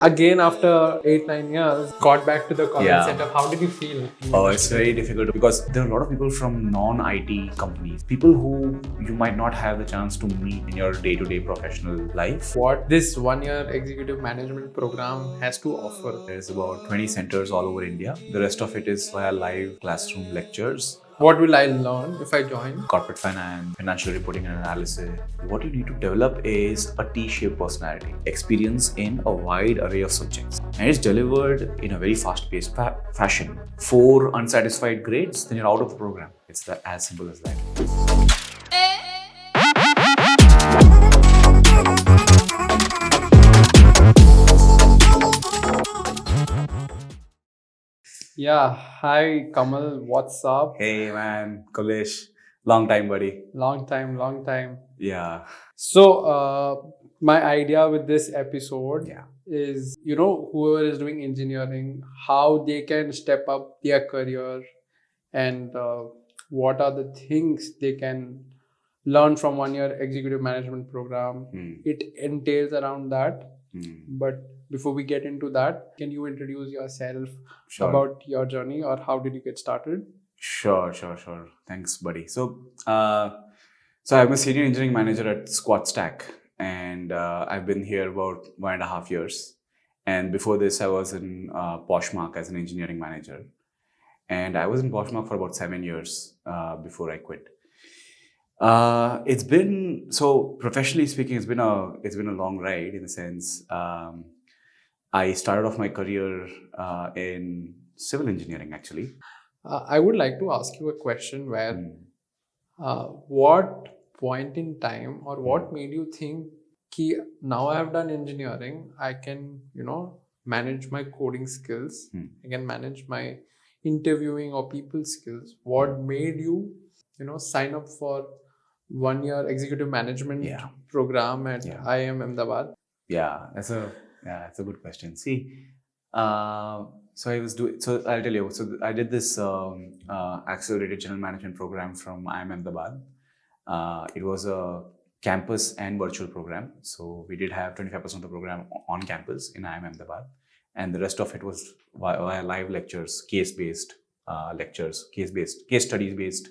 Again, after 8-9 years, got back to the college Yeah. setup. How did you feel? Oh, it's very difficult because there are a lot of people from non-IT companies, people who you might not have the chance to meet in your day-to-day professional life. What this 1 year executive management program has to offer? There's about 20 centers all over India. The rest of it is via live classroom lectures. What will I learn if I join? Corporate finance, financial reporting and analysis. What you need to develop is a T-shaped personality, experience in a wide array of subjects. And it's delivered in a very fast-paced fashion. 4 unsatisfied grades, then you're out of the program. It's as simple as that. Yeah. Hi, Kamal. What's up? Hey man, Kulesh. Long time, buddy. Long time, long time. Yeah. So, my idea with this episode Yeah. is, whoever is doing engineering, how they can step up their career and what are the things they can learn from 1 year executive management program. It entails around that. But before we get into that, can you introduce yourself Sure. about your journey or how did you get started? Sure. Thanks, buddy. So I'm a senior engineering manager at Squat Stack, and I've been here about 1.5 years. And before this, I was in Poshmark as an engineering manager, and I was in Poshmark for about 7 years before I quit. It's been, so professionally speaking, it's been a long ride in the sense. I started off my career in civil engineering, actually. I would like to ask you a question where what point in time or what made you think ki now I have done engineering, I can, manage my coding skills, I can manage my interviewing or people skills. What made you, sign up for 1 year executive management program at IIM Ahmedabad? Yeah, that's a good question. See, so I'll tell you. So I did this accelerated general management program from IIM Ahmedabad. It was a campus and virtual program. So we did have 25% of the program on campus in IIM Ahmedabad, and the rest of it was via live lectures, case-based lectures, case studies-based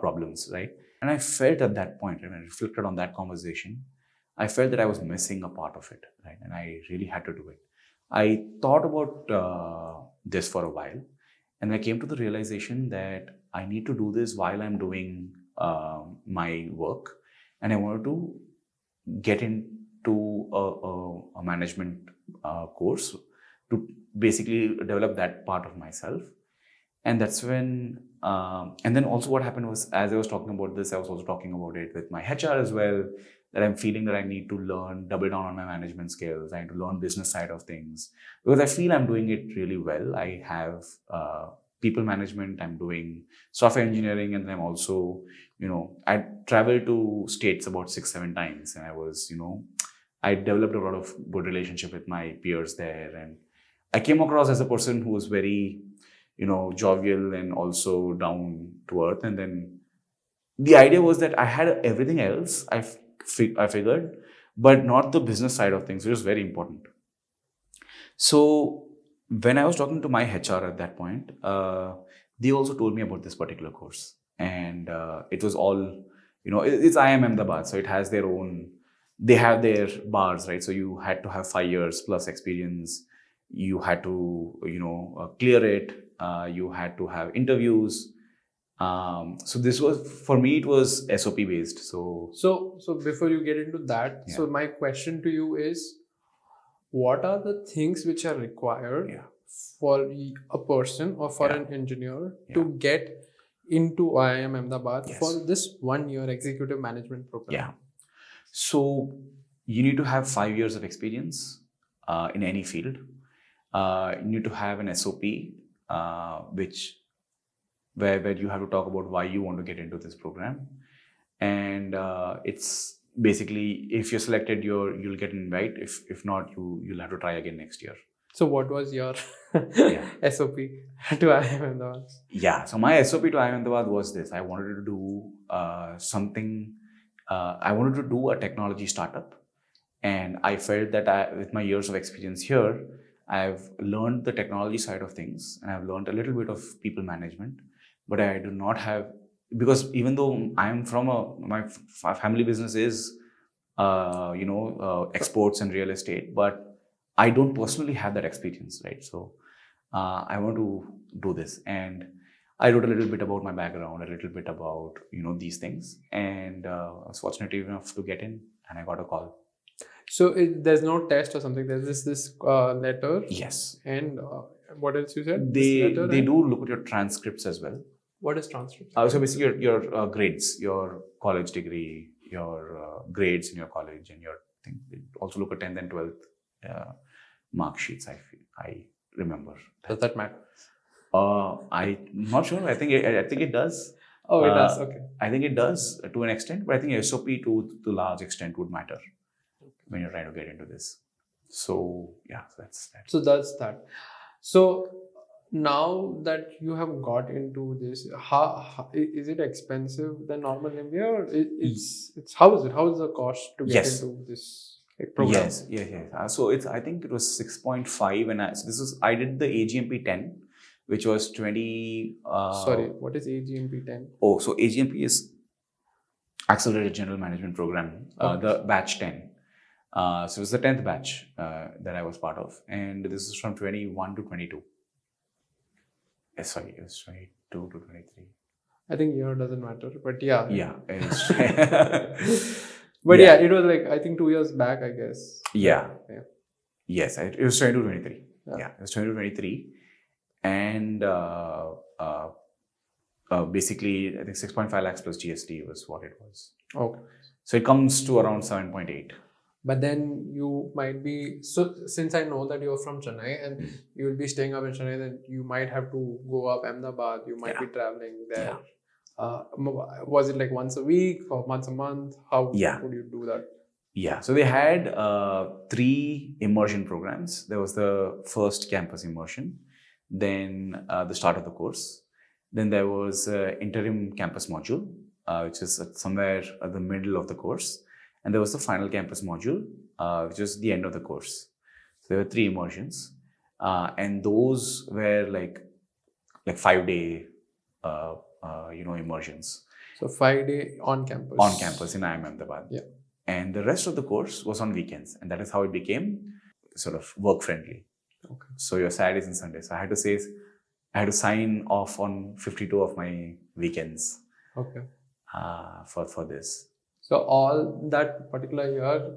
problems, right? And I felt at that point, when I reflected on that conversation, I felt that I was missing a part of it, right? And I really had to do it. I thought about this for a while, and I came to the realization that I need to do this while I'm doing my work, and I wanted to get into a management course to basically develop that part of myself. And that's when, and then also what happened was, as I was talking about this, I was also talking about it with my HR as well, that I'm feeling that I need to double down on my management skills. I need to learn business side of things because I feel I'm doing it really well. I have people management, I'm doing software engineering, and then I'm also, I traveled to States about 6-7 times, and I developed a lot of good relationship with my peers there. And I came across as a person who was very, jovial and also down to earth. And then the idea was that I had everything else, I figured, but not the business side of things, which was very important. So when I was talking to my HR at that point, they also told me about this particular course. And it was all, it's IIM Ahmedabad, so it has they have their bars, right? So you had to have 5 years plus experience. You had to, clear it. You had to have interviews. So this was, for me, it was SOP based. So before you get into that, so my question to you is, what are the things which are required for a person or for an engineer to get into IIM Ahmedabad for this 1 year executive management program? Yeah. So you need to have 5 years of experience in any field. You need to have an SOP, where you have to talk about why you want to get into this program. And it's basically, if you're selected, you'll get an invite. If not, you'll have to try again next year. So what was your SOP to IIM Ahmedabad? Yeah, so my SOP to IIM Ahmedabad was this. I wanted to do something. I wanted to do a technology startup, And I felt that with my years of experience here, I've learned the technology side of things, and I've learned a little bit of people management, but I do not have, because even though I'm from my family business is, exports and real estate, but I don't personally have that experience, right? So I want to do this, and I wrote a little bit about my background, a little bit about these things, and I was fortunate enough to get in, and I got a call. So there's no test or something. There's this letter. Yes. And what else you said? They do look at your transcripts as well. What is transcripts? So basically your grades, your college degree, your grades in your college, and your thing. They also look at 10th and 12th mark sheets. I remember. Does that matter? I'm not sure. I think it does. Oh, it does. Okay. I think it does to an extent, but I think SOP to the large extent would matter when you're trying to get into this. So yeah, that's that. So that's that. So now that you have got into this, how is it expensive than normal MBA, or it's how is it? How is the cost to get into this program? Yes. So I think it was 6.5, and I did the AGMP 10, which was 20. Sorry, what is AGMP 10? Oh, so AGMP is Accelerated General Management Program, the batch 10. So it was the 10th batch that I was part of, and this is from 21 to 22. Sorry, it was 22 to 23. I think year doesn't matter, but yeah. Yeah. But yeah, it was like, I think 2 years back, I guess. Yeah. Yes, it was 22 to 23. Yeah, it was 22 to 23. And basically, I think 6.5 lakhs plus GST was what it was. Okay. So it comes to around 7.8. But then you might be, so since I know that you're from Chennai and you will be staying up in Chennai, then you might have to go up Ahmedabad, you might be traveling there. Was it like once a week or once a month? How would you do that? Yeah, so they had 3 immersion programs. There was the first campus immersion, then the start of the course. Then there was interim campus module, which is somewhere at the middle of the course. And there was the final campus module, which was the end of the course. So there were 3 immersions, and those were like 5-day, immersions. So 5-day on campus. On campus in IIM Ahmedabad. Yeah. And the rest of the course was on weekends, and that is how it became sort of work friendly. Okay. So your Saturdays and Sundays. So I had to sign off on 52 of my weekends. Okay. For this. So all that particular year,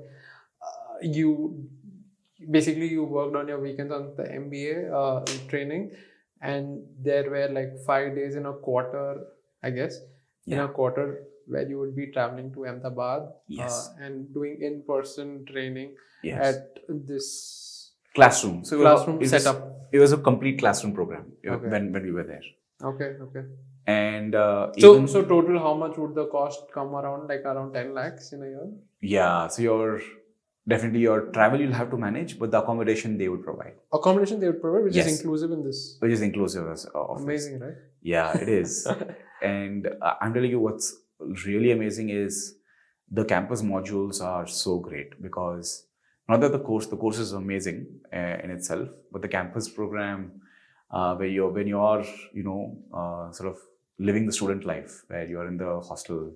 you worked on your weekends on the MBA training, and there were like 5 days in a quarter, I guess, in a quarter where you would be traveling to Ahmedabad and doing in-person training at this classroom. So classroom setup. It was a complete classroom program when we were there. Okay. And so total, how much would the cost come around? Like around 10 lakhs in a year? Yeah. So definitely your travel you'll have to manage, but the accommodation they would provide. Accommodation they would provide, which is inclusive in this. Which is inclusive of amazing, right? Yeah, it is. And I'm telling you, what's really amazing is the campus modules are so great, because not that the course is amazing in itself, but the campus program when you're sort of living the student life, where you're in the hostel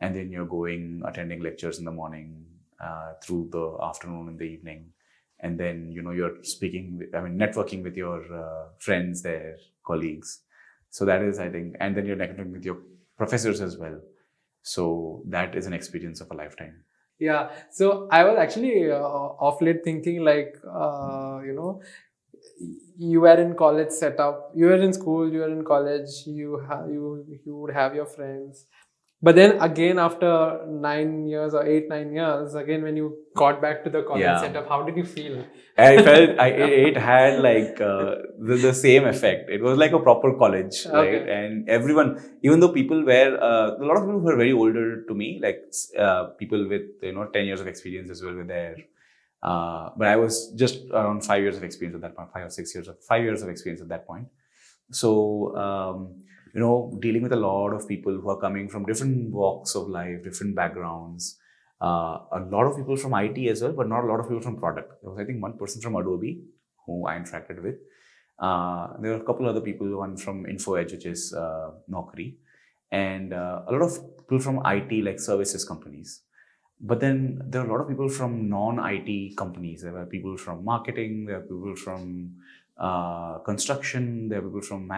and then you're attending lectures in the morning, through the afternoon and the evening, and then you're networking with your friends there, colleagues. So that is, I think, and then you're networking with your professors as well. So that is an experience of a lifetime. Yeah. So I was actually off late thinking you were in college setup, you were in school, you were in college, you would have your friends. But then again, after 9 years or 8-9 years, again, when you got back to the college setup, how did you feel? I felt it had like the same effect. It was like a proper college, right? And everyone, even though people were, a lot of people who were very older to me, like people with 10 years of experience as well were there. But I was just around 5 years of experience at that point, 5 years of experience at that point. So, dealing with a lot of people who are coming from different walks of life, different backgrounds, A lot of people from IT as well, but not a lot of people from product. There was, I think, one person from Adobe who I interacted with. There were a couple other people, one from InfoEdge, which is Naukri, and a lot of people from IT, like services companies. But then there are a lot of people from non-IT companies. There were people from marketing, there are people from construction, there were people from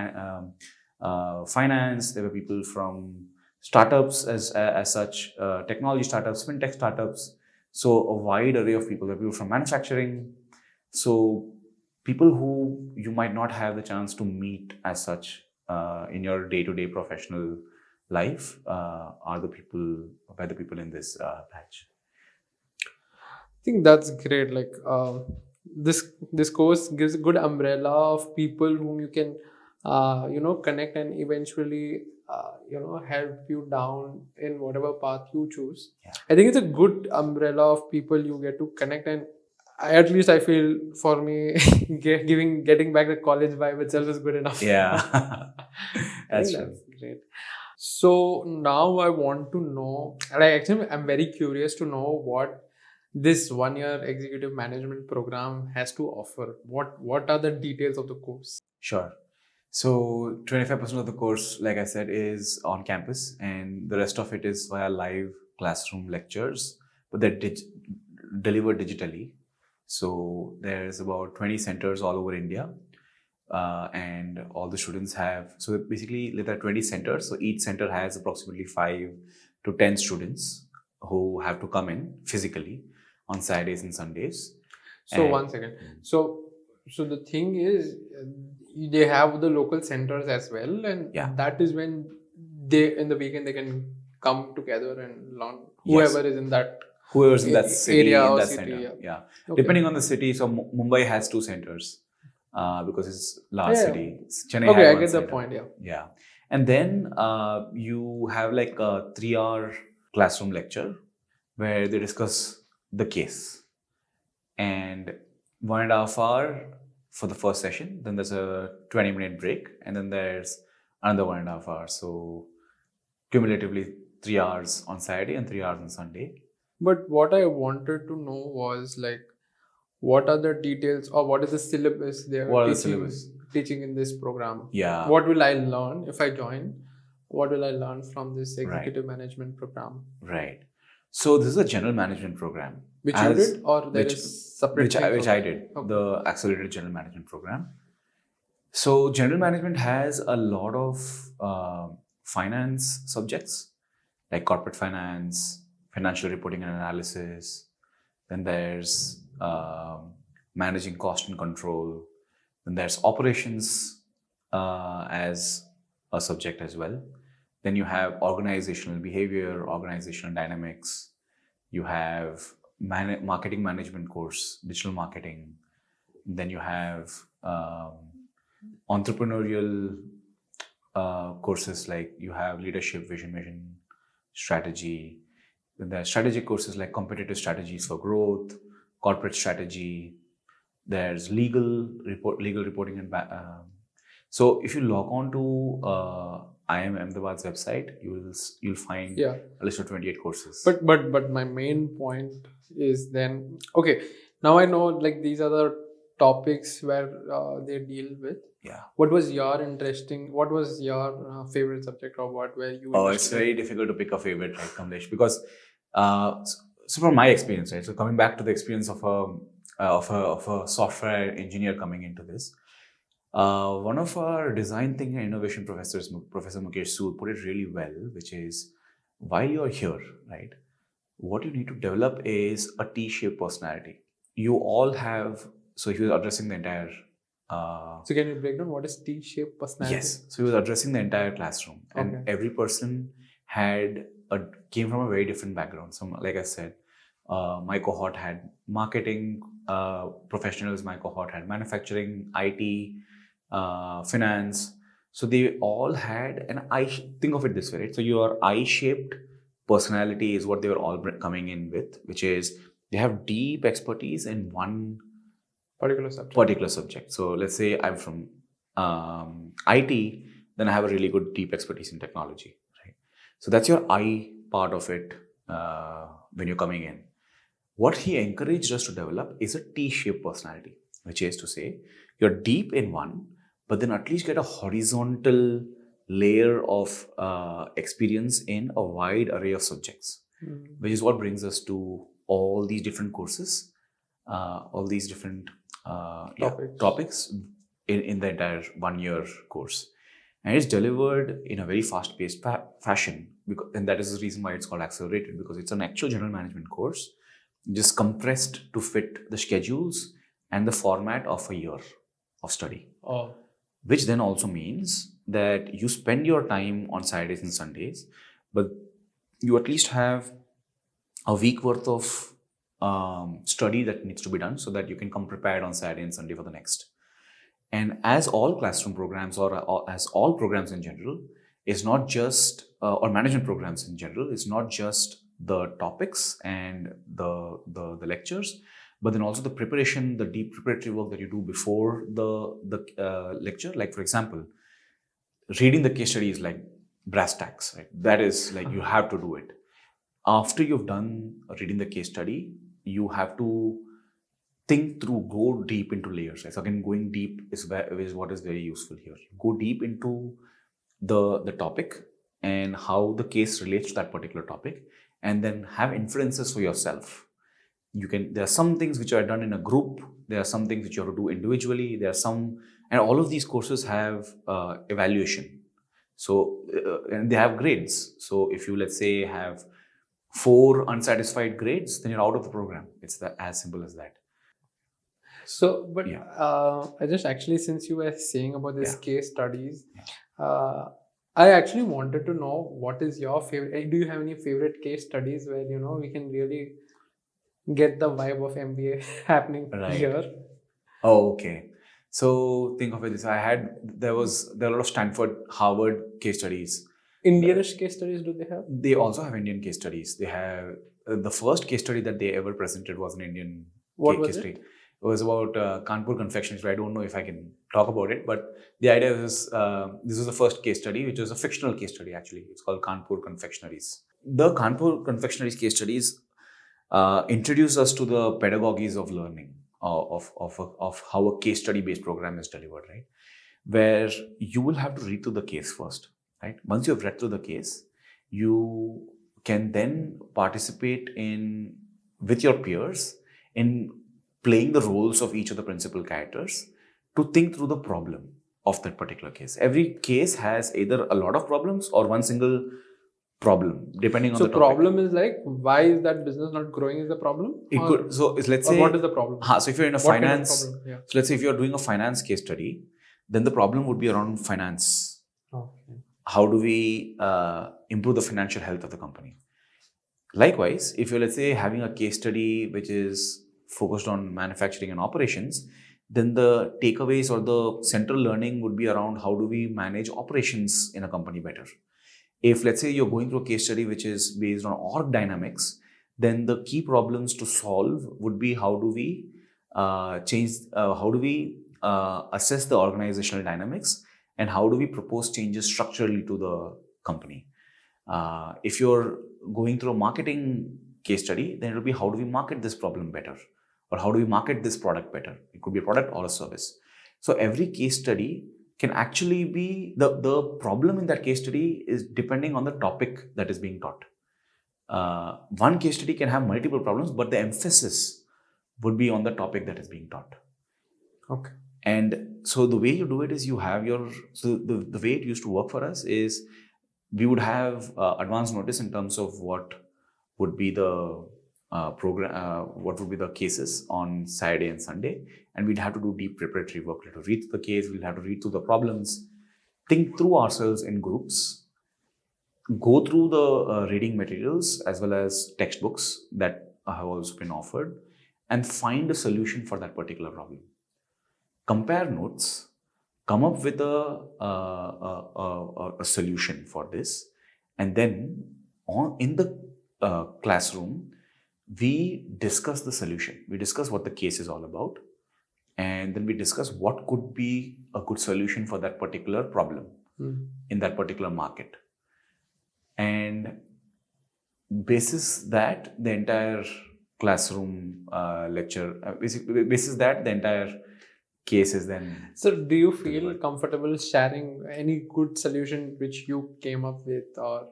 finance, there were people from startups as such, technology startups, fintech startups. So a wide array of people. There were people from manufacturing. So people who you might not have the chance to meet as such in your day-to-day professional life are the people in this batch. I think that's great. Like this course gives a good umbrella of people whom you can connect and eventually help you down in whatever path you choose. Yeah. I think it's a good umbrella of people you get to connect, and at least I feel for me getting back the college vibe itself is good enough. Yeah, I think that's great. So now I want to know, and I'm very curious to know what this 1 year executive management program has to offer. What are the details of the course? Sure. So 25% of the course, like I said, is on campus, and the rest of it is via live classroom lectures, but they're delivered digitally. So there's about 20 centers all over India, and all the students have. So basically, there are 20 centers. So each center has approximately 5 to 10 students who have to come in physically on Saturdays and Sundays. So And- 1 second. So the thing is, they have the local centers as well, and Yeah. that is when they in the weekend they can come together and learn. Yes. Whoever is in that Whoever's in that city, area in or that city, center. yeah. Okay. Depending on the city. So Mumbai has 2 centers because it's large Yeah. city. Chennai Okay, had I one get the center. point. Yeah. Yeah. And then you have like a 3-hour classroom lecture where they discuss the case, and 1.5 hour for the first session. Then there's a 20-minute break, and then there's another 1.5 hours. So cumulatively 3 hours on Saturday and 3 hours on Sunday. But what I wanted to know was like, what are the details or what is the syllabus they What are are the teaching, syllabus? teaching in this program? Yeah. What will I learn if I join? What will I learn from this executive management program? Right. So this is a general management program. Which you did, or there is separate which thing for I that? did, Okay. the accelerated general management program. So general management has a lot of finance subjects like corporate finance, financial reporting and analysis. Then there's managing cost and control. Then there's operations as a subject as well. Then you have organizational behavior, organizational dynamics. You have marketing management course, digital marketing. Then you have entrepreneurial courses, like you have leadership, vision, strategy. Then there are strategic courses like competitive strategies for growth, corporate strategy. There's legal reporting and so if you log on to IIM Ahmedabad's website, you'll find Yeah. a list of 28 courses. But my main point is then, okay, now I know like these are the topics where they deal with. Yeah. What was your favorite subject, or what were you Oh, it's interested in? very difficult to pick a favorite, right, Kamlesh? Because so from my experience, right? So coming back to the experience of a software engineer coming into this, one of our design thinking and innovation professors, Professor Mukesh Sood, put it really well, which is, while you're here, right, what you need to develop is a T-shaped personality. You all have. So he was addressing the entire. So can you break down what is T-shaped personality? Yes. So he was addressing the entire classroom, and Okay. every person came from a very different background. So, like I said, my cohort had marketing professionals. My cohort had manufacturing, IT, finance. So they all had, and I think of it this way, right? So your I-shaped personality is what they were all coming in with, which is they have deep expertise in one particular subject. So let's say I'm from IT, then I have a really good deep expertise in technology, right? So that's your I part of it. when you're coming in. What he encouraged us to develop is a T-shaped personality, which is to say, you're deep in one, but then at least get a horizontal layer of experience in a wide array of subjects, which is what brings us to all these different courses, all these different topics in the entire 1 year course. And it's delivered in a very fast-paced fashion, and that is the reason why it's called accelerated, because it's an actual general management course, just compressed to fit the schedules and the format of a year of study. Which then also means that you spend your time on Saturdays and Sundays, but you at least have a week worth of study that needs to be done so that you can come prepared on Saturday and Sunday for the next. And as all classroom programs or as all programs in general, is not just, or management programs in general, is not just the topics and the lectures, but then also the preparation, the deep preparatory work that you do before the lecture. Like, for example, reading the case study is like brass tacks, right? That is like, you have to do it. After you've done reading the case study, you have to think through, go deep into layers. Right? So again, going deep is what is very useful here. Go deep into the topic and how the case relates to that particular topic, and then have inferences for yourself. There are some things which are done in a group. There are some things which you have to do individually. And all of these courses have evaluation. So, and they have grades. So if you, let's say, have 4 unsatisfied grades, then you're out of the program. It's as simple as that. So, but I just actually, since you were saying about this case studies, I actually wanted to know what is your favorite. Do you have any favorite case studies where we can really get the vibe of MBA happening here? Oh, okay. So think of it this: there were a lot of Stanford, Harvard case studies. Indianish case studies, do they have? They also have Indian case studies. They have the first case study that they ever presented was an Indian case study. It was about Kanpur confectioneries. I don't know if I can talk about it, but the idea is this was the first case study, which was a fictional case study actually. It's called Kanpur confectioneries. The Kanpur confectioneries case studies introduce us to the pedagogies of learning, of how a case study based program is delivered, right? Where you will have to read through the case first, right? Once you have read through the case, you can then participate with your peers in playing the roles of each of the principal characters to think through the problem of that particular case. Every case has either a lot of problems or one single problem, depending on the topic. So problem is like, why is that business not growing is the problem? Let's say, what is the problem? So if you're in a finance, so let's say if you're doing a finance case study, then the problem would be around finance. Okay. How do we improve the financial health of the company? Likewise, if you're, let's say, having a case study which is focused on manufacturing and operations, then the takeaways or the central learning would be around how do we manage operations in a company better. If, let's say, you're going through a case study which is based on org dynamics, then the key problems to solve would be how do we assess the organizational dynamics, and how do we propose changes structurally to the company. If you're going through a marketing case study, then it will be how do we market this problem better, or how do we market this product better. It could be a product or a service. So every case study can actually be, the problem in that case study is depending on the topic that is being taught. One case study can have multiple problems, but the emphasis would be on the topic that is being taught. Okay. And so the way you do it is the way it used to work for us is we would have advance notice in terms of what would be the what would be the cases on Saturday and Sunday, and we'd have to do deep preparatory work. We'd have to read through the case, we'll have to read through the problems, think through ourselves in groups, go through the reading materials as well as textbooks that have also been offered, and find a solution for that particular problem. Compare notes, come up with a solution for this, and then in the classroom, we discuss the solution. We discuss what the case is all about, and then we discuss what could be a good solution for that particular problem in that particular market. And basis that the entire classroom lecture, basis that the entire case is then. So do you feel comfortable sharing any good solution which you came up with, or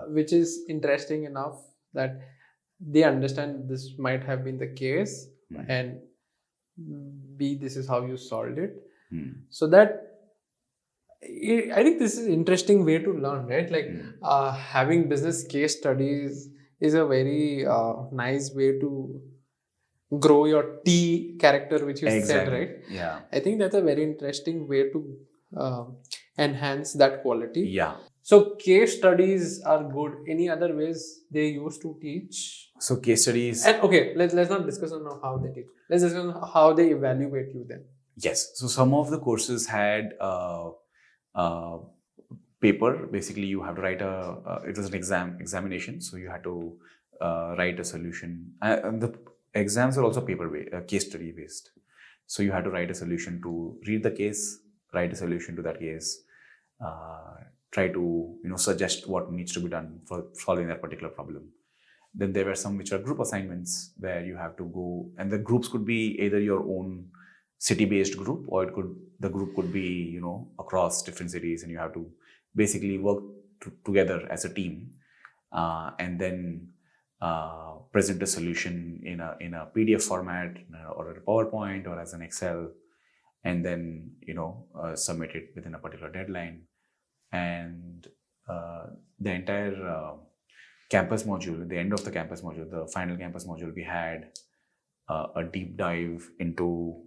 which is interesting enough that they understand this might have been the case, and B, this is how you solved it, so that I think this is an interesting way to learn, right? Like having business case studies is a very nice way to grow your T character, which you said, right? Yeah. I think that's a very interesting way to enhance that quality. Yeah. So case studies are good. Any other ways they used to teach? So case studies. And okay, let's not discuss on how they teach. Let's discuss on how they evaluate you then. Yes. So some of the courses had paper. Basically, you have to write it was an examination. So you had to write a solution. And the exams are also case study based. So you had to write a solution to read the case, write a solution to that case, try to suggest what needs to be done for solving that particular problem. Then there were some which are group assignments where you have to go, and the groups could be either your own city-based group, or the group could be across different cities, and you have to basically work together as a team, and then present a solution in a PDF format or a PowerPoint or as an Excel, and then submit it within a particular deadline. And the entire campus module, at the end of the campus module, the final campus module, we had a deep dive into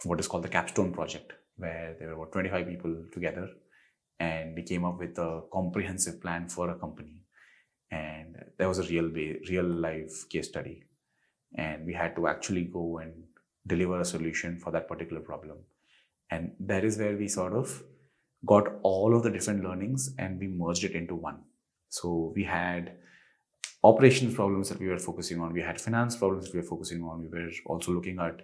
what is called the capstone project, where there were about 25 people together, and we came up with a comprehensive plan for a company. And there was a real life case study, and we had to actually go and deliver a solution for that particular problem. And that is where we sort of got all of the different learnings and we merged it into one. So we had operations problems that we were focusing on, we had finance problems that we were focusing on, we were also looking at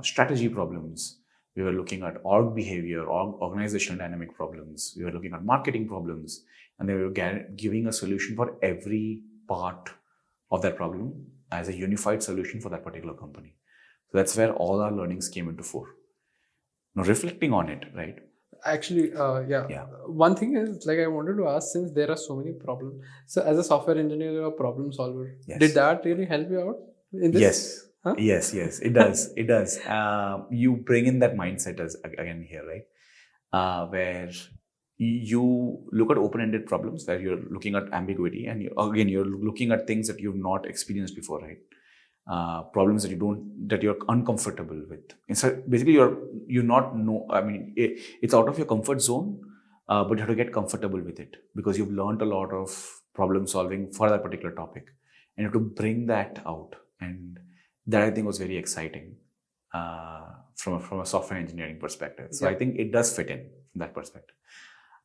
strategy problems, we were looking at org behavior, organizational dynamic problems, we were looking at marketing problems, and they were giving a solution for every part of that problem as a unified solution for that particular company. So that's where all our learnings came into fore. Now reflecting on it, right? Actually, yeah. One thing is, like, I wanted to ask, since there are so many problems, so as a software engineer, you're a problem solver. Yes. Did that really help you out in this? Yes. Huh? Yes, it does. It does. You bring in that mindset again here, right? Where you look at open-ended problems, where you're looking at ambiguity, and you're looking at things that you've not experienced before, right? Problems that you're uncomfortable with. So basically, you're not know. I mean, it's out of your comfort zone, but you have to get comfortable with it because you've learned a lot of problem solving for that particular topic, and you have to bring that out. And that I think was very exciting from a software engineering perspective. So I think it does fit in from that perspective.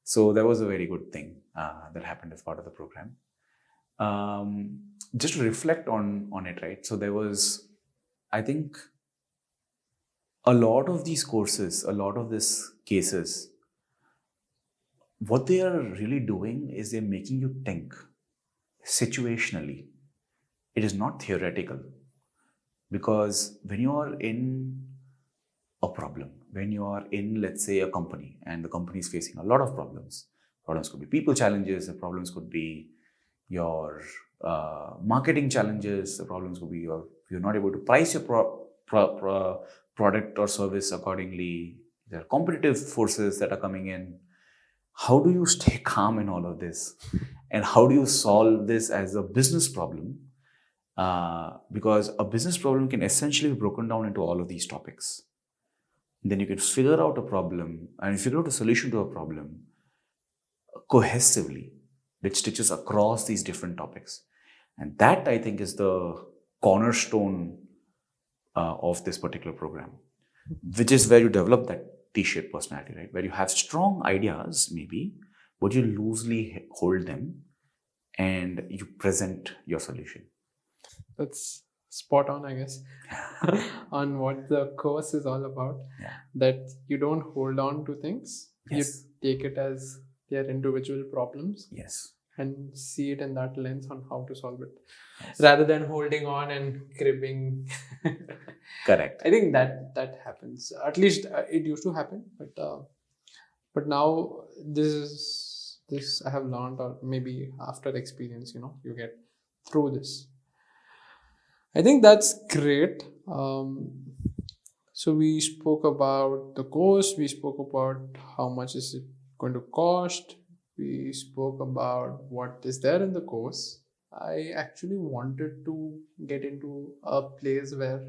So that was a very good thing that happened as part of the program. Just to reflect on it, right? So there was, I think, a lot of these courses, a lot of these cases, what they are really doing is they're making you think situationally. It is not theoretical. Because when you are in a problem, when you are in, let's say, a company, and the company is facing a lot of problems could be people challenges, the problems could be your marketing challenges, the problems could be you're not able to price your product or service accordingly, there are competitive forces that are coming in. How do you stay calm in all of this? And how do you solve this as a business problem? Because a business problem can essentially be broken down into all of these topics. Then you can figure out a problem and figure out a solution to a problem cohesively, which stitches across these different topics. And that, I think, is the cornerstone of this particular program, which is where you develop that T-shaped personality, right? Where you have strong ideas, maybe, but you loosely hold them and you present your solution. That's spot on, I guess, on what the course is all about. Yeah. That you don't hold on to things, yes. You take it as their individual problems Yes. and see it in that lens on how to solve it, Yes. rather than holding on and cribbing. Correct. I think that happens. At least it used to happen, but now this I have learned, or maybe after experience, you get through this. I think that's great. So we spoke about the course. We spoke about how much is it going to cost. We spoke about what is there in the course. I actually wanted to get into a place where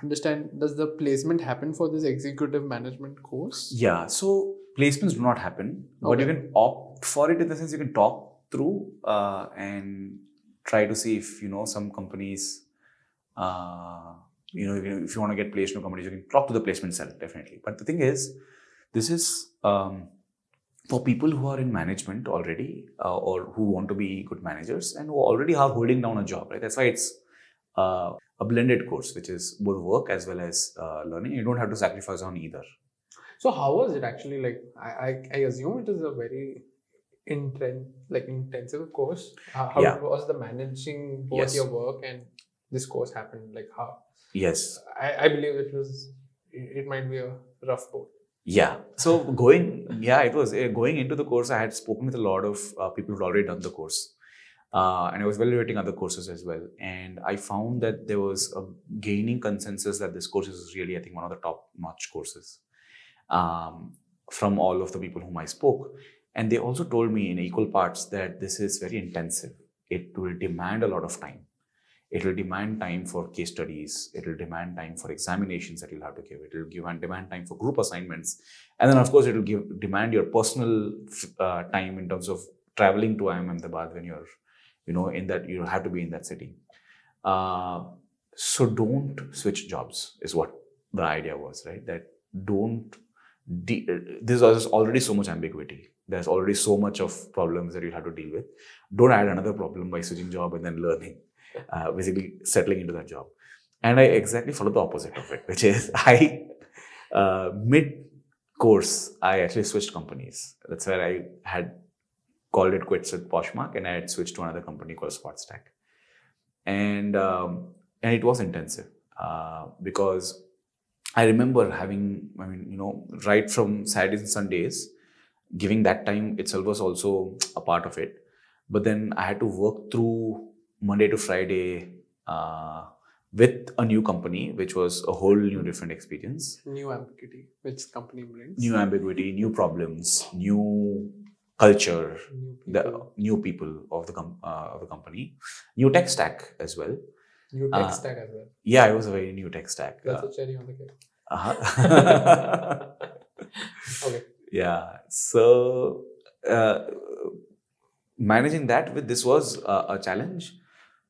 understand, does the placement happen for this executive management course? Yeah. So placements do not happen, but you Okay. can opt for it in the sense you can talk through and try to see if some companies. If you want to get placed in companies, you can talk to the placement cell, definitely. But the thing is, this is for people who are in management already or who want to be good managers and who already are holding down a job, right? That's why it's a blended course, which is both work as well as learning. You don't have to sacrifice on either. So how was it actually? Like I assume it is a very intensive course. How Yeah. was the managing both Yes. your work and this course happened? Like how? Yes. I believe it might be a rough boat. Yeah. So it was going into the course. I had spoken with a lot of people who'd already done the course. And I was evaluating other courses as well. And I found that there was a gaining consensus that this course is really, I think, one of the top-notch courses from all of the people whom I spoke. And they also told me in equal parts that this is very intensive. It will demand a lot of time. It will demand time for case studies. It will demand time for examinations that you'll have to give. It will demand time for group assignments. And then, of course, it will demand your personal time in terms of traveling to IIM Ahmedabad when you're in that, you have to be in that city. So don't switch jobs is what the idea was, right? That there's already so much ambiguity. There's already so much of problems that you have to deal with. Don't add another problem by switching job and then learning, basically settling into that job. And I exactly followed the opposite of it, which is mid-course, I actually switched companies. That's where I had called it quits with Poshmark, and I had switched to another company called Stack. And it was intensive because I remember right from Saturdays and Sundays, giving that time itself was also a part of it. But then I had to work through Monday to Friday with a new company, which was a whole new different experience. New ambiguity, which company brings. New ambiguity, new problems, new culture, new people of the company, new tech stack as well. New tech stack as well. Yeah, it was a very new tech stack. That's a cherry on the cake. Okay. Yeah. So managing that with this was a challenge.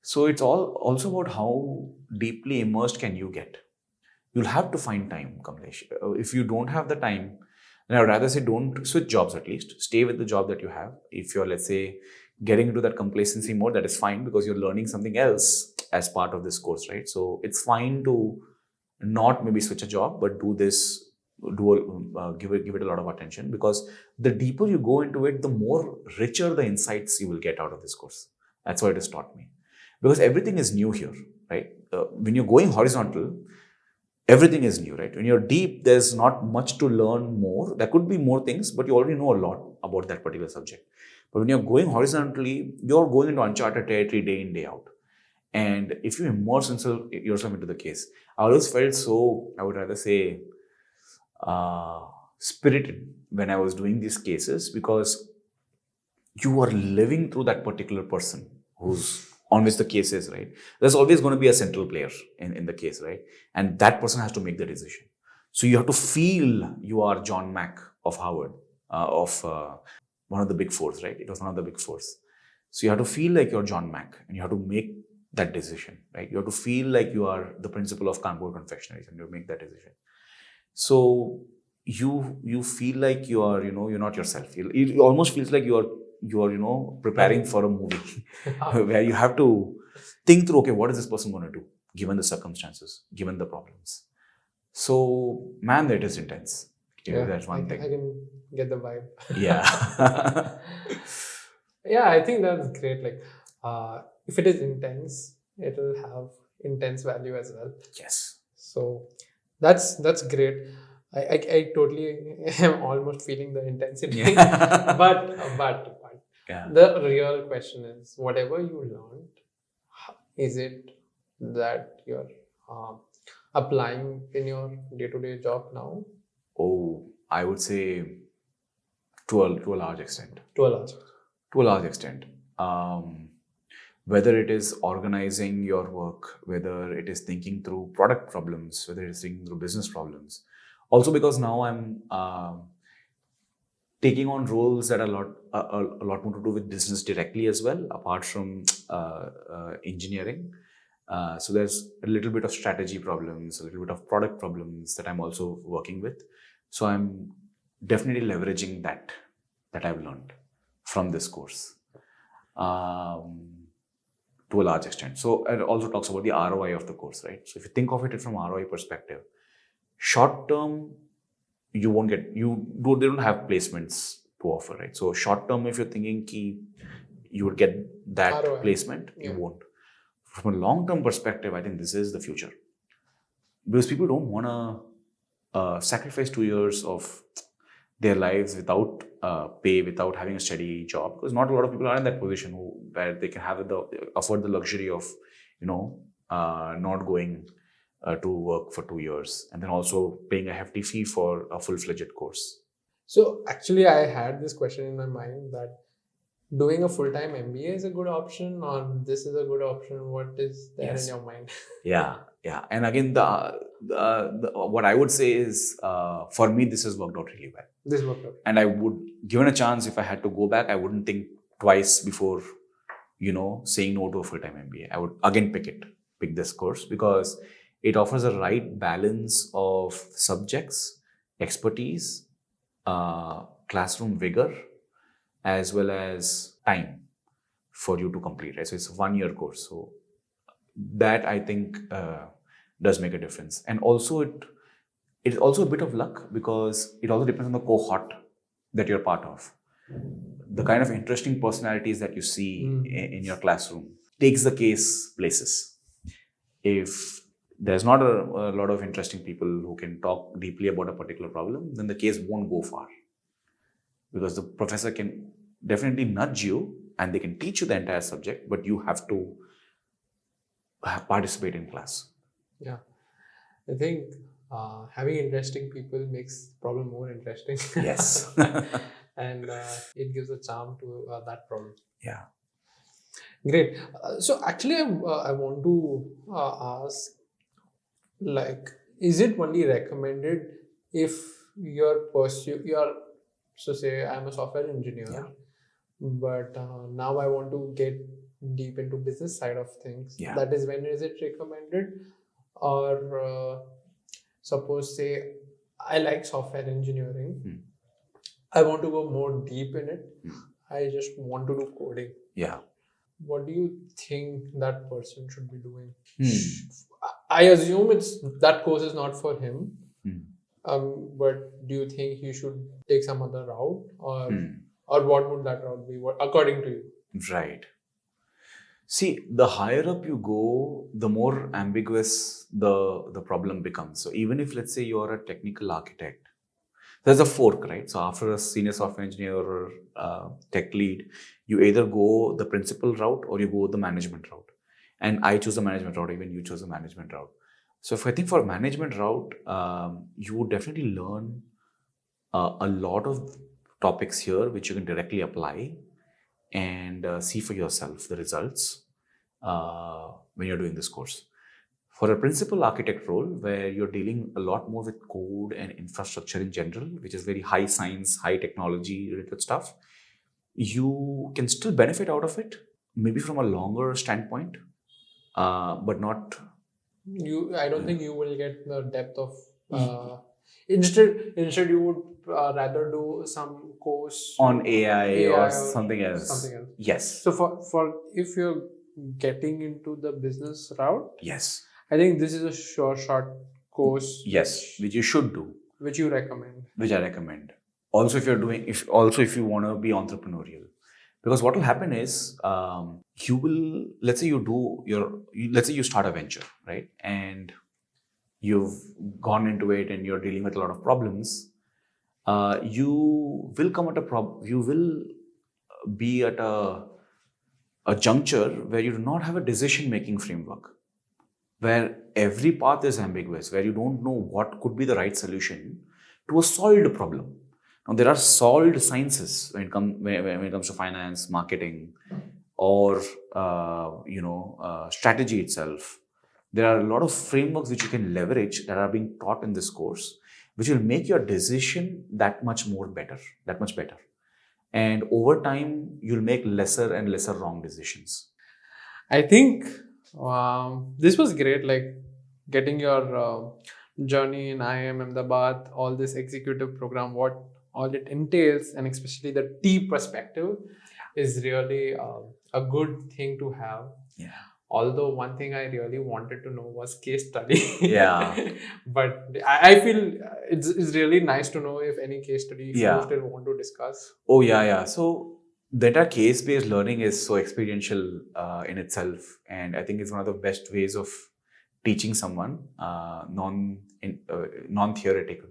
So it's also about how deeply immersed can you get. You'll have to find time, Kamlesh. If you don't have the time, then I would rather say don't switch jobs at least. Stay with the job that you have. If you're, let's say, getting into that complacency mode, that is fine because you're learning something else as part of this course, right? So it's fine to not maybe switch a job, but do this, give it a lot of attention, because the deeper you go into it, the more richer the insights you will get out of this course. That's what it has taught me. Because everything is new here, right? When you're going horizontal, everything is new, right? When you're deep, there's not much to learn more. There could be more things, but you already know a lot about that particular subject. But when you're going horizontally, you're going into uncharted territory day in, day out. And if you immerse yourself into the case, I always felt so, I would rather say, spirited when I was doing these cases, because you are living through that particular person who's on which the case is, right? There's always going to be a central player in the case, right? And that person has to make the decision. So you have to feel you are John Mack of Harvard, of one of the big fours, right? It was one of the big fours. So you have to feel like you're John Mack and you have to make that decision, right? You have to feel like you are the principal of Kanpur confectionaries and you make that decision. So you feel like you are, you're not yourself. It almost feels like you are preparing for a movie where you have to think through, okay, what is this person going to do given the circumstances, given the problems? So, man, that is intense. That's one thing. I can get the vibe. Yeah. Yeah, I think that's great. Like, if it is intense, it will have intense value as well. Yes. So that's great. I totally am almost feeling the intensity. Yeah. but Yeah. the real question is, whatever you learned, is it that you're uh, applying in your day-to-day job now? Oh, I would say to a large extent. To a large extent. To a large extent. Whether it is organizing your work, whether it is thinking through product problems, whether it is thinking through business problems. Also, because now I'm taking on roles that are a lot more to do with business directly as well, apart from engineering. So there's a little bit of strategy problems, a little bit of product problems that I'm also working with. So I'm definitely leveraging that I've learned from this course to a large extent. So it also talks about the ROI of the course, right? So if you think of it from ROI perspective, short term, they don't have placements to offer, right? So short term, if you're thinking you would get that ROI. placement, you won't. From a long term perspective, I think this is the future, because people don't want to sacrifice 2 years of their lives without pay, without having a steady job, because not a lot of people are in that position where they can afford the luxury of not going to work for 2 years and then also paying a hefty fee for a full-fledged course. So actually, I had this question in my mind that doing a full-time MBA is a good option, or this is a good option. What is there in your mind? Yeah. And again, what I would say is, for me, this has worked out really well. This worked out. And I would, given a chance, if I had to go back, I wouldn't think twice before, saying no to a full-time MBA. I would again pick this course, because it offers a right balance of subjects, expertise, classroom vigor, as well as time for you to complete, right? So it's a 1-year course. So that, I think, does make a difference. And also it's also a bit of luck, because it also depends on the cohort that you're part of. The kind of interesting personalities that you see in your classroom takes the case places. If there's not a lot of interesting people who can talk deeply about a particular problem, then the case won't go far, because the professor can definitely nudge you and they can teach you the entire subject, but you have to participate in class. Yeah, I think having interesting people makes the problem more interesting. Yes. And it gives a charm to that problem. Yeah. Great. So actually, I want to ask, like, is it only recommended if so say I'm a software engineer, but now I want to get deep into business side of things. Yeah. That is when is it recommended? Or suppose say I like software engineering, I want to go more deep in it. I just want to do coding. Yeah. What do you think that person should be doing? I assume that course is not for him. But do you think he should take some other route, or what would that route be? According to you? Right. See, the higher up you go, the more ambiguous the problem becomes. So even if, let's say, you're a technical architect, there's a fork, right? So after a senior software engineer or tech lead, you either go the principal route or you go the management route. And I choose the management route, even you chose the management route. So if I think for management route, you would definitely learn a lot of topics here, which you can directly apply and see for yourself the results when you're doing this course. For a principal architect role, where you're dealing a lot more with code and infrastructure in general, which is very high science, high technology related stuff, you can still benefit out of it, maybe from a longer standpoint, but not. I don't think you will get the depth of. Instead, you would rather do some course on AI or something else. Yes. So for if you're getting into the business route, yes, I think this is a short course. Yes, which you should do. which you recommend. Which I recommend. Also, if you want to be entrepreneurial, because what will happen is you will, let's say let's say you start a venture, right, and you've gone into it and you're dealing with a lot of problems. You will come at you will be at a juncture where you do not have a decision-making framework, where every path is ambiguous, where you don't know what could be the right solution to a solved problem. Now, there are solved sciences when it comes to finance, marketing, or strategy itself. There are a lot of frameworks which you can leverage that are being taught in this course, which will make your decision that much better. And over time, you'll make lesser and lesser wrong decisions. I think this was great, like getting your journey in IIM Ahmedabad, all this executive program, what all it entails, and especially the T perspective is really a good thing to have. Yeah. Although one thing I really wanted to know was case study. Yeah. But I feel it's really nice to know if any case study you still want to discuss. Oh, yeah. So data case-based learning is so experiential in itself. And I think it's one of the best ways of teaching someone non-theoretical,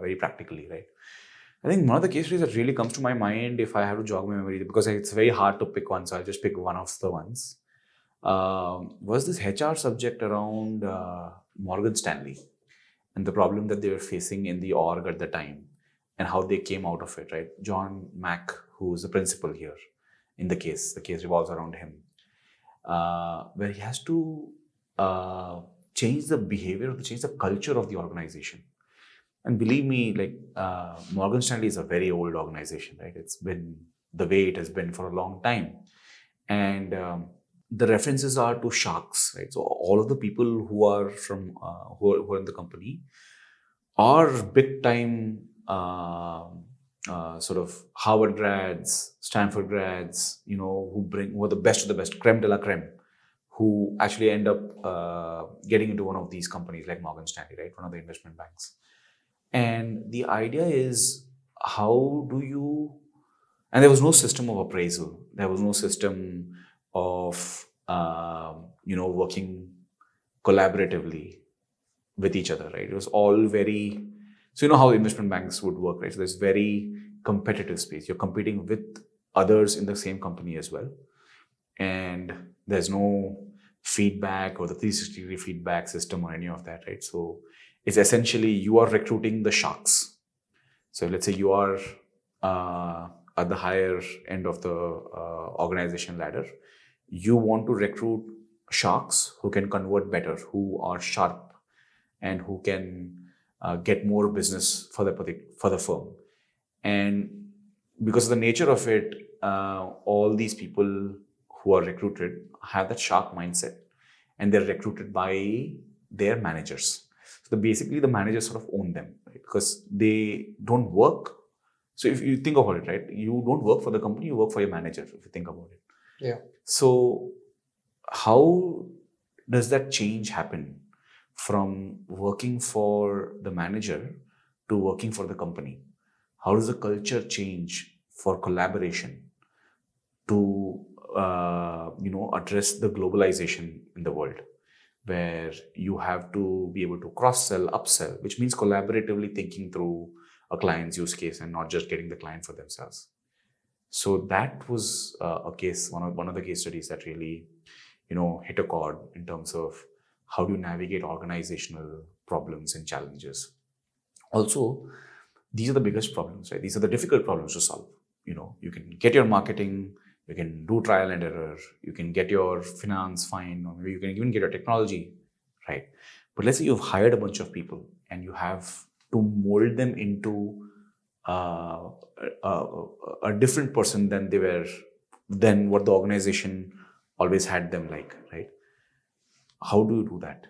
very practically, right? I think one of the case studies that really comes to my mind, if I have to jog my memory, because it's very hard to pick one, so I'll just pick one of the ones. Was this HR subject around Morgan Stanley and the problem that they were facing in the org at the time and how they came out of it, right? John Mack, who's the principal here in the case revolves around him, where he has to change the behavior, change the culture of the organization. And believe me, like Morgan Stanley is a very old organization, right? It's been the way it has been for a long time. And the references are to sharks, right? So all of the people who are from who are in the company are big time sort of Harvard grads, Stanford grads, who are the best of the best, creme de la creme, who actually end up getting into one of these companies like Morgan Stanley, right? One of the investment banks. And the idea is, how do you, and there was no system of appraisal. There was no system of, working collaboratively with each other, right? It was all very, so you know how investment banks would work, right? So there's very competitive space. You're competing with others in the same company as well. And there's no feedback or the 360-degree feedback system or any of that, right? So it's essentially you are recruiting the sharks. So let's say you are at the higher end of the organization ladder. You want to recruit sharks who can convert better, who are sharp, and who can get more business for the firm. And because of the nature of it, all these people who are recruited have that shark mindset, and they're recruited by their managers. So basically, the managers sort of own them, right? Because they don't work. So if you think about it, right, you don't work for the company, you work for your manager, if you think about it. Yeah. So how does that change happen from working for the manager to working for the company? How does the culture change for collaboration to address the globalization in the world, where you have to be able to cross-sell, upsell, which means collaboratively thinking through a client's use case and not just getting the client for themselves. So that was one of the case studies that really, hit a chord in terms of how do you navigate organizational problems and challenges. Also, these are the biggest problems, right? These are the difficult problems to solve. You can get your marketing, you can do trial and error, you can get your finance fine, or maybe you can even get your technology right. But let's say you've hired a bunch of people and you have to mold them into a different person than they were, than what the organization always had them like, right? How do you do that?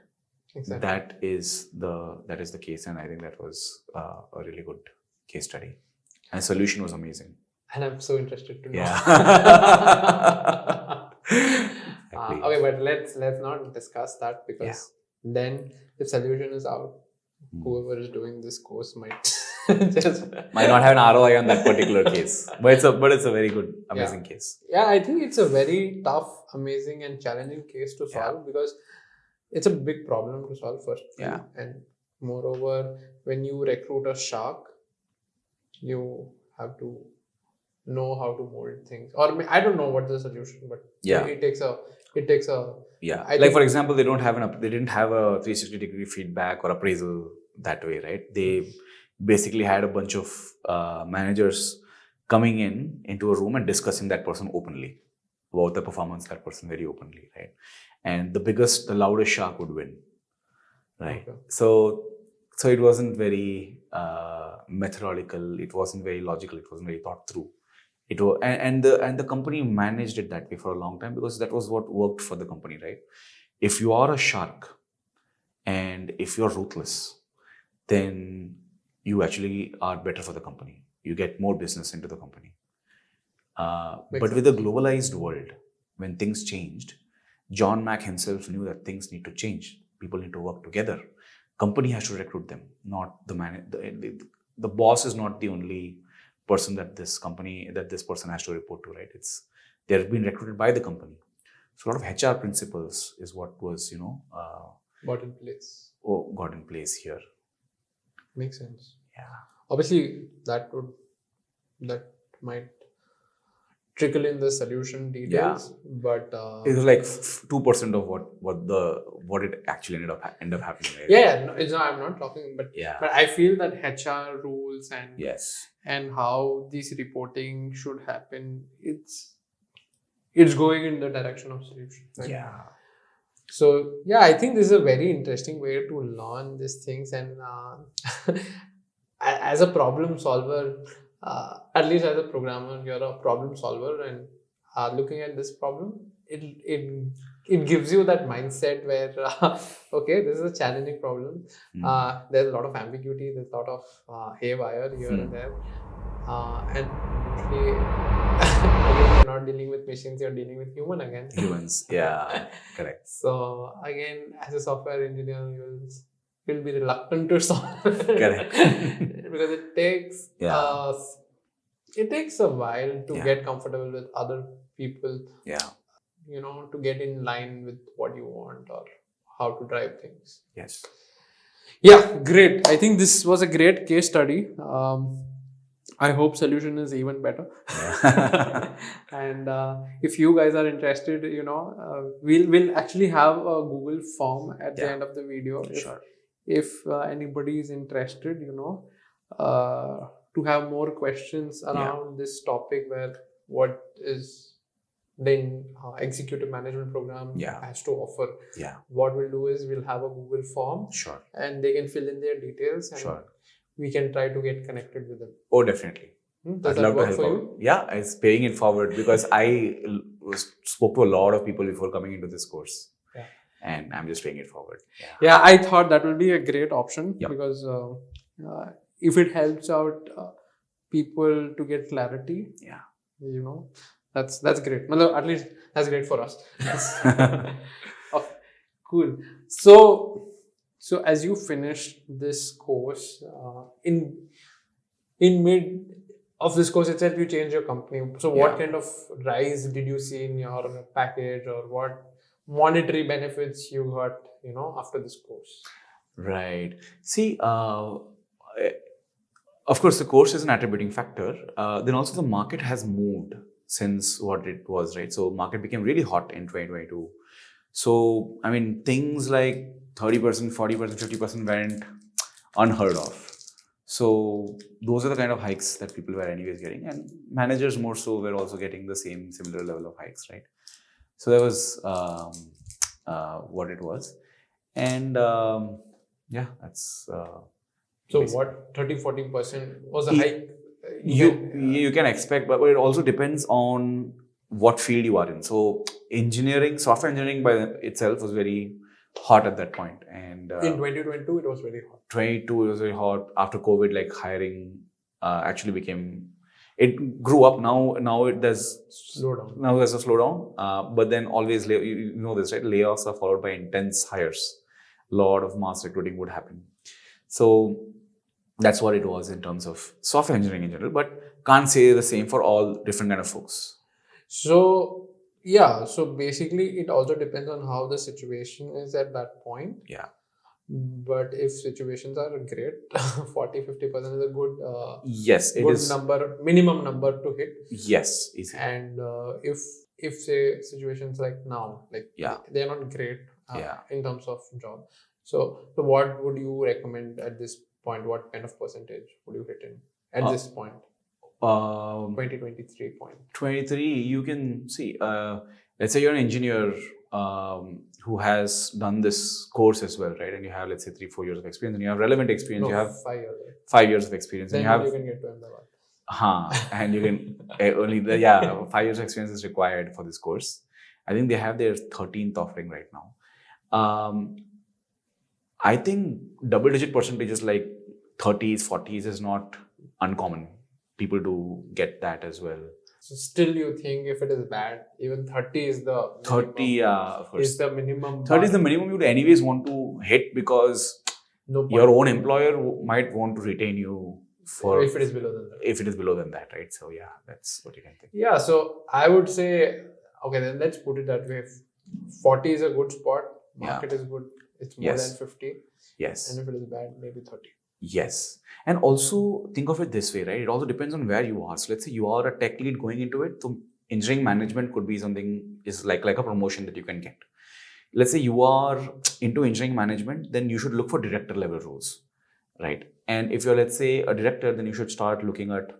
Exactly. That is the case, and I think that was a really good case study. And the solution was amazing. And I'm so interested to know. Yeah. Okay, but let's not discuss that, because then the solution is out. whoever is doing this course might just Might not have an ROI on that particular case, but it's a very good, amazing case. Yeah, I think it's a very tough, amazing, and challenging case to solve because it's a big problem to solve first. Yeah. And moreover, when you recruit a shark, you have to know how to mold things. Or I don't know what the solution, but it takes a Yeah. I Like think- for example, they didn't have a 360-degree feedback or appraisal that way, right? They basically had a bunch of managers coming into a room and discussing that person openly about the performance of that person very openly, right? And the loudest shark would win, right? Okay. So it wasn't very methodical. It wasn't very logical. It wasn't very thought through. It was, and the company managed it that way for a long time because that was what worked for the company, right? If you are a shark and if you're ruthless, then you actually are better for the company. You get more business into the company. But with the globalized world, when things changed, John Mack himself knew that things need to change. People need to work together. Company has to recruit them, not the man. The boss is not the only person that this person has to report to, right? They're being recruited by the company. So a lot of HR principles is what was got in place. Got in place here. Makes sense. Yeah. Obviously, that might trickle in the solution details, but it was like 2% of what it actually ended up happening. Right? Yeah, no, I'm not talking, but but I feel that HR rules and yes, and how this reporting should happen, it's going in the direction of solution. Right? Yeah. So yeah, I think this is a very interesting way to learn these things, and as a problem solver, at least as a programmer, you're a problem solver, and looking at this problem, it gives you that mindset where okay, this is a challenging problem. There's a lot of ambiguity, there's a lot of haywire here and there, and usually again, you're not dealing with machines, you're dealing with humans. Yeah, correct. So again, as a software engineer, you'll be reluctant to solve Correct. because it takes a while to get comfortable with other people. Yeah. To get in line with what you want or how to drive things. Yes. Yeah, great. I think this was a great case study. I hope solution is even better. Yeah. And if you guys are interested, we'll actually have a Google form at the end of the video. If anybody is interested, to have more questions around this topic, where what is the executive management program has to offer. What we'll do is we'll have a Google form. And they can fill in their details, and we can try to get connected with them. Oh, definitely. Does that work for you? Yeah, I was paying it forward because I spoke to a lot of people before coming into this course. And I'm just paying it forward. Yeah, I thought that will be a great option because if it helps out people to get clarity, that's great. At least that's great for us. Okay, cool. So as you finish this course, in mid of this course itself, you changed your company. So what kind of rise did you see in your package, or what monetary benefits you got, after this course? Right. See, of course, the course is an attributing factor. Then also the market has moved since what it was, right? So market became really hot in 2022. So, I mean, things like 30%, 40%, 50% went unheard of. So those are the kind of hikes that people were anyways getting, and managers more so were also getting the similar level of hikes, right? So that was what it was. And that's... so what, 30-40% was a hike? You can expect, but it also depends on what field you are in. So software engineering by itself was very hot at that point. And in 2022, it was very hot. 22, it was very hot. After COVID, like hiring actually it grew up. Now there's slowdown. Now there's a slowdown. But then always, you know this, right? Layoffs are followed by intense hires. A lot of mass recruiting would happen. So that's what it was in terms of software engineering in general, but can't say the same for all different kind of folks. So yeah, so basically it also depends on how the situation is at that point. Yeah. But if situations are great, 40-50% is a good Yes, it good is. number, minimum number to hit. Yes, easy. And if say situations like now, like Yeah. they're not great Yeah. in terms of job. So what would you recommend at this point? What kind of percentage would you hit in at this point? 2023 point. 23, you can see, let's say you're an engineer who has done this course as well, right? And you have, let's say, 3-4 years of experience, and you have relevant experience. No, You have 5 years. 5 years of experience, Then and you can get to Ahmedabad. And you can only 5 years of experience is required for this course. I think they have their 13th offering right now. I think double-digit percentages like 30s, 40s is not uncommon. People do get that as well. So still you think if it is bad, even 30 is the minimum, 30, of course. is the minimum. 30 is the minimum you'd anyways want to hit, because your own employer might want to retain you for if it is below than that. If it is below than that, right? So yeah, that's what you can think. Yeah, so I would say, okay, then let's put it that way. 40 is a good spot. Market is good. It's more than 50. Yes. And if it is bad, maybe 30. Yes. And also think of it this way, right? It also depends on where you are. So let's say you are a tech lead going into it. So engineering management could be something, is like a promotion that you can get. Let's say you are into engineering management, then you should look for director level roles, right? And if you're, let's say, a director, then you should start looking at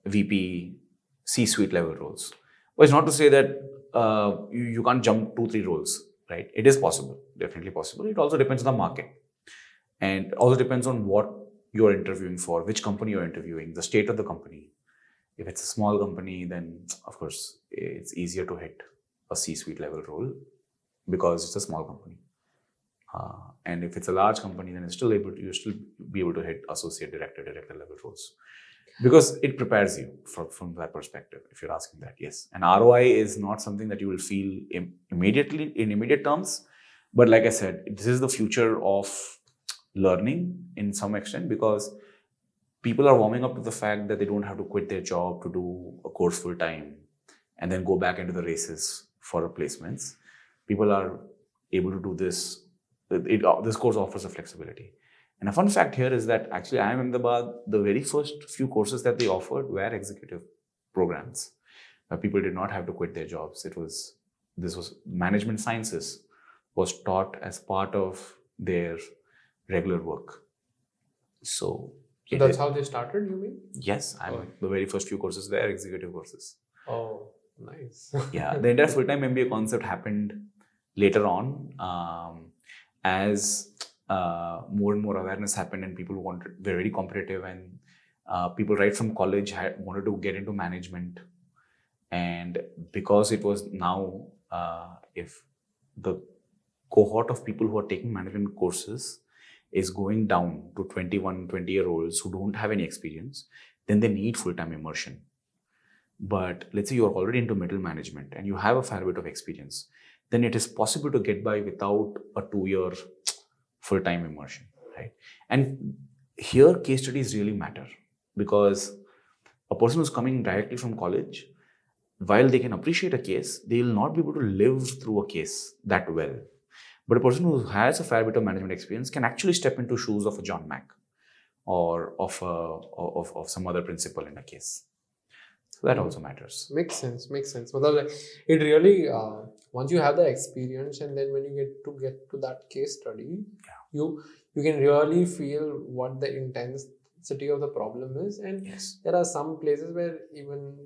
VP, C-suite level roles. But it's not to say that you can't jump 2-3 roles, right? It is possible, definitely possible. It also depends on the market. And also depends on what you're interviewing for, which company you're interviewing, the state of the company. If it's a small company, then of course it's easier to hit a C-suite level role because it's a small company. And if it's a large company, then you'll still be able to hit associate director level roles, because it prepares you from that perspective. If you're asking that, yes. And ROI is not something that you will feel immediately in immediate terms, but like I said, this is the future of learning in some extent, because people are warming up to the fact that they don't have to quit their job to do a course full time and then go back into the races for replacements. People are able to do this. This course offers a flexibility. And a fun fact here is that actually IIM Ahmedabad, the very first few courses that they offered were executive programs, where people did not have to quit their jobs. This was management sciences was taught as part of their regular work. So that's how they started, you mean? Yes, the very first few courses were executive courses. Oh, nice. Yeah, the entire full-time MBA concept happened later on, as more and more awareness happened, and people were very competitive, and people right from college wanted to get into management. And because it was now, if the cohort of people who are taking management courses is going down to 20-year-olds who don't have any experience, then they need full-time immersion. But let's say you're already into middle management and you have a fair bit of experience, then it is possible to get by without a 2-year full-time immersion, right? And here case studies really matter, because a person who's coming directly from college, while they can appreciate a case, they will not be able to live through a case that well. But a person who has a fair bit of management experience can actually step into shoes of a John Mack or of some other principal in a case. So that also matters. Makes sense. It really, once you have the experience, and then when you get to that case study, you can really feel what the intensity of the problem is. And there are some places where even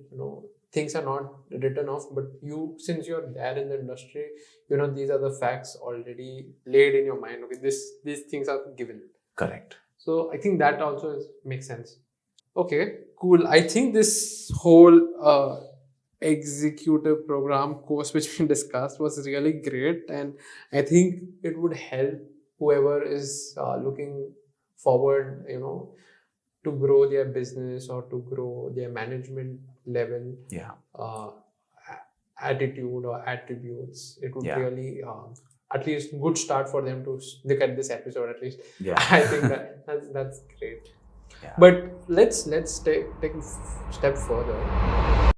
things are not written off, but since you're there in the industry, these are the facts already laid in your mind. Okay, these things are given. Correct. So I think that also makes sense. Okay, cool. I think this whole executive program course which we discussed was really great, and I think it would help whoever is looking forward, to grow their business or to grow their management level, attitude or attributes. It would really at least good start for them to look at this episode at least. Yeah. I think that's great. Yeah. But let's take a step further.